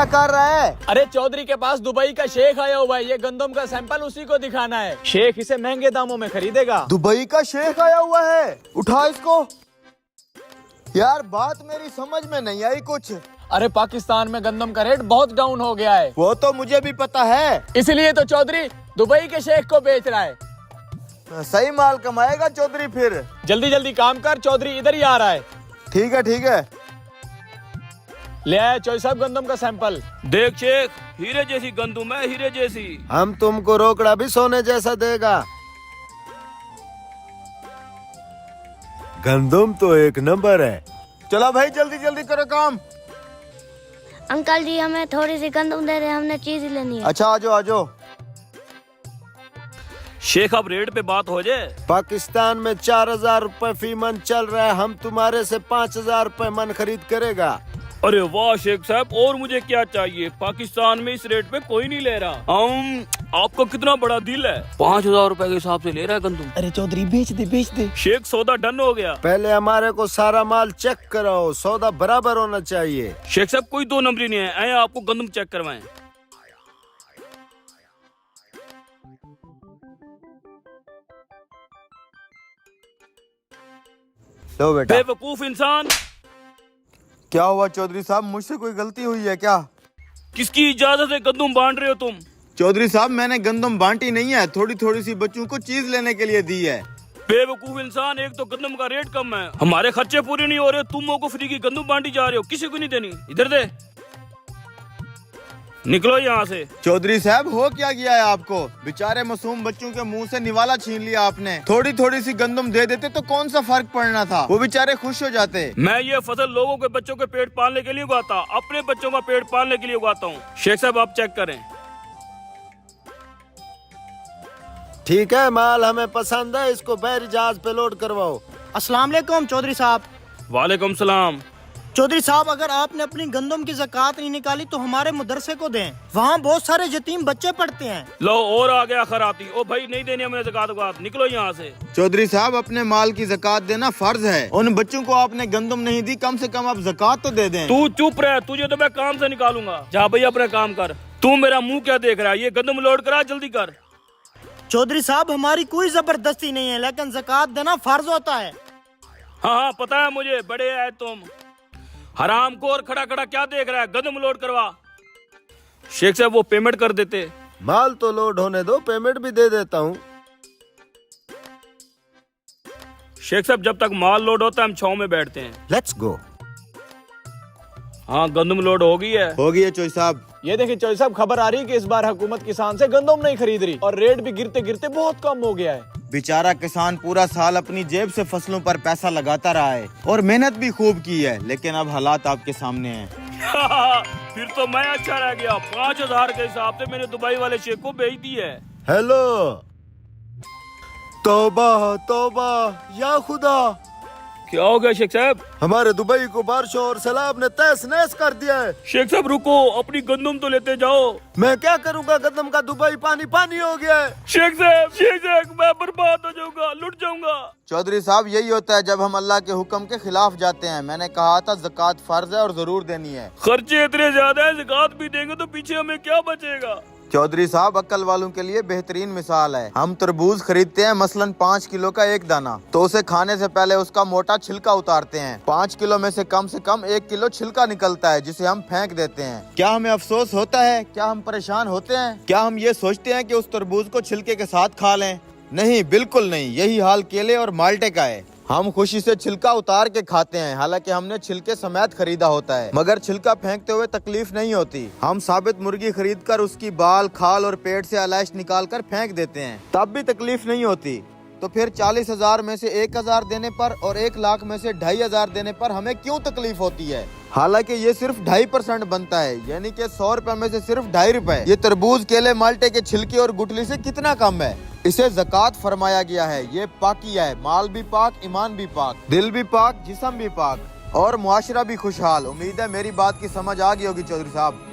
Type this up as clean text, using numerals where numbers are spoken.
क्या कर रहा है? अरे चौधरी के पास दुबई का शेख आया हुआ है, ये गंदम का सैंपल उसी को दिखाना है। शेख इसे महंगे दामों में खरीदेगा। दुबई का शेख आया हुआ है, उठा इसको। यार बात मेरी समझ में नहीं आई कुछ। अरे पाकिस्तान में गंदम का रेट बहुत डाउन हो गया है। वो तो मुझे भी पता है, इसलिए तो चौधरी दुबई के शेख को बेच रहा है। सही माल कमाएगा चौधरी फिर। जल्दी जल्दी काम कर, चौधरी इधर ही आ रहा है। ठीक है ठीक है। ले आए चौधरी साहब गंदम का सैंपल। देख शेख, हीरे जैसी गंदम है, हीरे जैसी। हम तुमको रोकड़ा भी सोने जैसा देगा। गंदम तो एक नंबर है। चलो भाई जल्दी जल्दी करो काम। अंकल जी हमें थोड़ी सी गंदम दे रहे, हमने चीज लेनी है। अच्छा आजो आजो। शेख अब रेट पे बात हो जाए। पाकिस्तान में 4000 रुपए फी मन चल रहा है, हम तुम्हारे से 5000 रुपए मन खरीद करेगा। अरे वाह शेख साहब, और मुझे क्या चाहिए। पाकिस्तान में इस रेट पे कोई नहीं ले रहा। आपका कितना बड़ा दिल है, 5000 रुपए के हिसाब से ले रहा है गंदम। अरे चौधरी बेच दे। शेख सौदा डन हो गया। पहले हमारे को सारा माल चेक कराओ, सौदा बराबर होना चाहिए। शेख साहब कोई दो नंबरी नहीं है, आए आपको गंदम चेक करवाएं। लो बेटा। बेवकूफ इंसान, क्या हुआ चौधरी साहब, मुझसे कोई गलती हुई है क्या? किसकी इजाजत से गंदम बांट रहे हो तुम? चौधरी साहब मैंने गंदम बांटी नहीं है, थोड़ी थोड़ी सी बच्चों को चीज लेने के लिए दी है। बेवकूफ इंसान, एक तो गंदम का रेट कम है, हमारे खर्चे पूरे नहीं हो रहे, तुम लोगों को फ्री की गंदम बांटी जा रहे हो, किसी को नहीं देनी। इधर दे, निकलो यहाँ से। चौधरी साहब हो क्या गया है आपको? बेचारे मासूम बच्चों के मुंह से निवाला छीन लिया आपने। थोड़ी थोड़ी सी गंदम दे देते तो कौन सा फर्क पड़ना था, वो बेचारे खुश हो जाते। मैं ये फसल लोगों के बच्चों के पेट पालने के लिए उगाता, अपने बच्चों का पेट पालने के लिए उगाता हूँ। शेख साहब आप चेक करें। ठीक है, माल हमें पसंद है, इसको बहरी जहाज पे लोड करवाओ। अस्सलाम वालेकुम चौधरी साहब। वालेकुम सलाम। चौधरी साहब अगर आपने अपनी गंदम की ज़कात नहीं निकाली तो हमारे मदरसे को दें, वहाँ बहुत सारे यतीम बच्चे पढ़ते हैं। लो और आ गया खराती। ओ भाई नहीं देनी हमें ज़कात वकात, निकलो यहाँ से। चौधरी साहब अपने माल की ज़कात देना फर्ज है, उन बच्चों को आपने गंदम नहीं दी, कम से कम आप ज़कात तो दे दें। तू चुप रह, तुझे तो मैं काम से निकालूंगा। जा भाई अपना काम कर। तू मेरा मुंह क्या देख रहा है, ये गंदम लोड करा, जल्दी कर। चौधरी साहब हमारी कोई जबरदस्ती नहीं है, लेकिन ज़कात देना फर्ज होता है। हाँ पता है मुझे, बड़े आए तुम। हराम को और खड़ा खड़ा क्या देख रहा है, गंदम लोड करवा। शेख साहब वो पेमेंट कर देते। माल तो लोड होने दो, पेमेंट भी दे देता हूँ। शेख साहब जब तक माल लोड होता है हम छाव में बैठते हैं। Let's go. हाँ गंदम लोड हो गई है। हो गई है चौधरी साहब। ये देखिए चौधरी साहब, खबर आ रही है कि इस बार हुकूमत किसान से गंदम नहीं खरीद रही और रेट भी गिरते गिरते बहुत कम हो गया है। बेचारा किसान पूरा साल अपनी जेब से फसलों पर पैसा लगाता रहा है और मेहनत भी खूब की है, लेकिन अब हालात आपके सामने हैं। फिर तो मैं अच्छा रह गया। 5000 के हिसाब से मैंने दुबई वाले शेख को बेच दी है। हेलो, तौबा तौबा या खुदा। क्या हो गया शेख साहब? हमारे दुबई को बारिशों और सैलाब ने तहस नहस कर दिया है। शेख साहब रुको, अपनी गंदम तो लेते जाओ। मैं क्या करूंगा, गंदम का दुबई पानी पानी हो गया है। शेख साहब मैं बर्बाद हो जाऊंगा, लुट जाऊंगा। चौधरी साहब यही होता है जब हम अल्लाह के हुक्म के खिलाफ जाते हैं। मैंने कहा था ज़कात फर्ज है और जरूर देनी है। खर्चे इतने ज्यादा है, ज़कात भी देंगे तो पीछे हमें क्या बचेगा। चौधरी साहब अक्ल वालों के लिए बेहतरीन मिसाल है। हम तरबूज खरीदते हैं मसलन 5 किलो का एक दाना, तो उसे खाने से पहले उसका मोटा छिलका उतारते हैं। 5 किलो में से कम 1 किलो छिलका निकलता है, जिसे हम फेंक देते हैं। क्या हमें अफसोस होता है? क्या हम परेशान होते हैं? क्या हम ये सोचते हैं कि उस तरबूज को छिलके के साथ खा लें? नहीं, बिल्कुल नहीं। यही हाल केले और माल्टे का है। हम खुशी से छिलका उतार के खाते हैं, हालांकि हमने छिलके समेत खरीदा होता है, मगर छिलका फेंकते हुए तकलीफ नहीं होती। हम साबित मुर्गी खरीद कर उसकी बाल, खाल और पेट से आलाइश निकाल कर फेंक देते हैं, तब भी तकलीफ नहीं होती। तो फिर 40,000 में से 1,000 देने पर और 1 लाख में से 2,500 देने पर हमें क्यों तकलीफ होती है? हालांकि ये सिर्फ 2.5% बनता है, यानी कि 100 रुपए में से सिर्फ 2.5 रुपए। ये तरबूज, केले, माल्टे के छिलके और गुठली से कितना कम है। इसे ज़कात फरमाया गया है। ये पाकिया है, माल भी पाक, ईमान भी पाक, दिल भी पाक, जिस्म भी पाक और मुआशरा भी खुशहाल। उम्मीद है मेरी बात की समझ आ गई होगी चौधरी साहब।